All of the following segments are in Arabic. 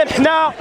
إذا حنا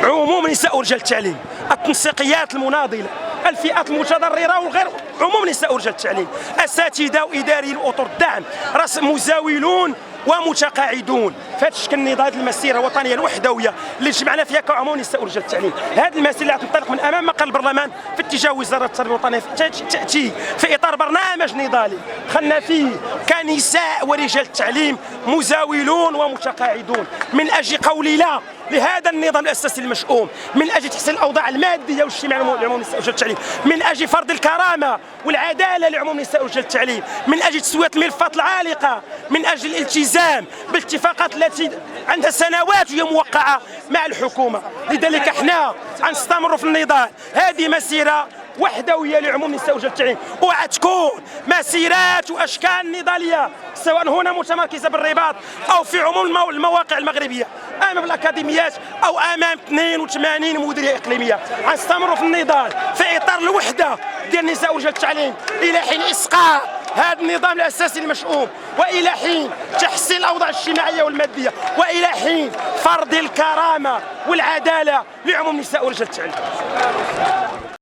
عموم نساء ورجال التعليم، التنسيقيات المناضلة، الفئات المتضررة والغير، عموم نساء ورجال التعليم، أساتذة وإداريين وأطر الدعم، راس مزاولون ومتقاعدون في هذا الشكل النضال. هذه المسيره الوطنيه الوحدويه اللي جمعنا فيها كعموم نساء ورجال التعليم، هذه المسيره اللي تنطلق من امام مقر البرلمان في اتجاه وزاره التربيه الوطنيه تاتي في اطار برنامج نضالي خلنا فيه كنساء ورجال التعليم مزاولون ومتقاعدون من اجل قول لا لهذا النظام الاساسي المشؤوم، من اجل تحسين الاوضاع الماديه والاجتماعيه لعموم نساء ورجال التعليم، من اجل فرض الكرامه والعداله لعموم نساء ورجال التعليم، من اجل تسويه الملفات العالقه، من اجل الالتزام بالاتفاقات التي عندها سنوات وهي موقعه مع الحكومه. لذلك احنا غنستمروا في النضال. هذه مسيره وحدويه لعموم نساء ورجال التعليم، وغتكون مسيرات واشكال نضاليه سواء هنا متمركزه بالرباط او في عموم المواقع المغربيه، امام الاكاديميات او امام 82 مديريه اقليميه. غنستمروا في النضال في اطار الوحده ديال نساء ورجال التعليم الى حين اسقاط هذا النظام الاساسي المشؤوم، والى حين تحسين الاوضاع الاجتماعيه والماديه، والى حين فرض الكرامه والعداله لعموم نساء ورجال التعليم.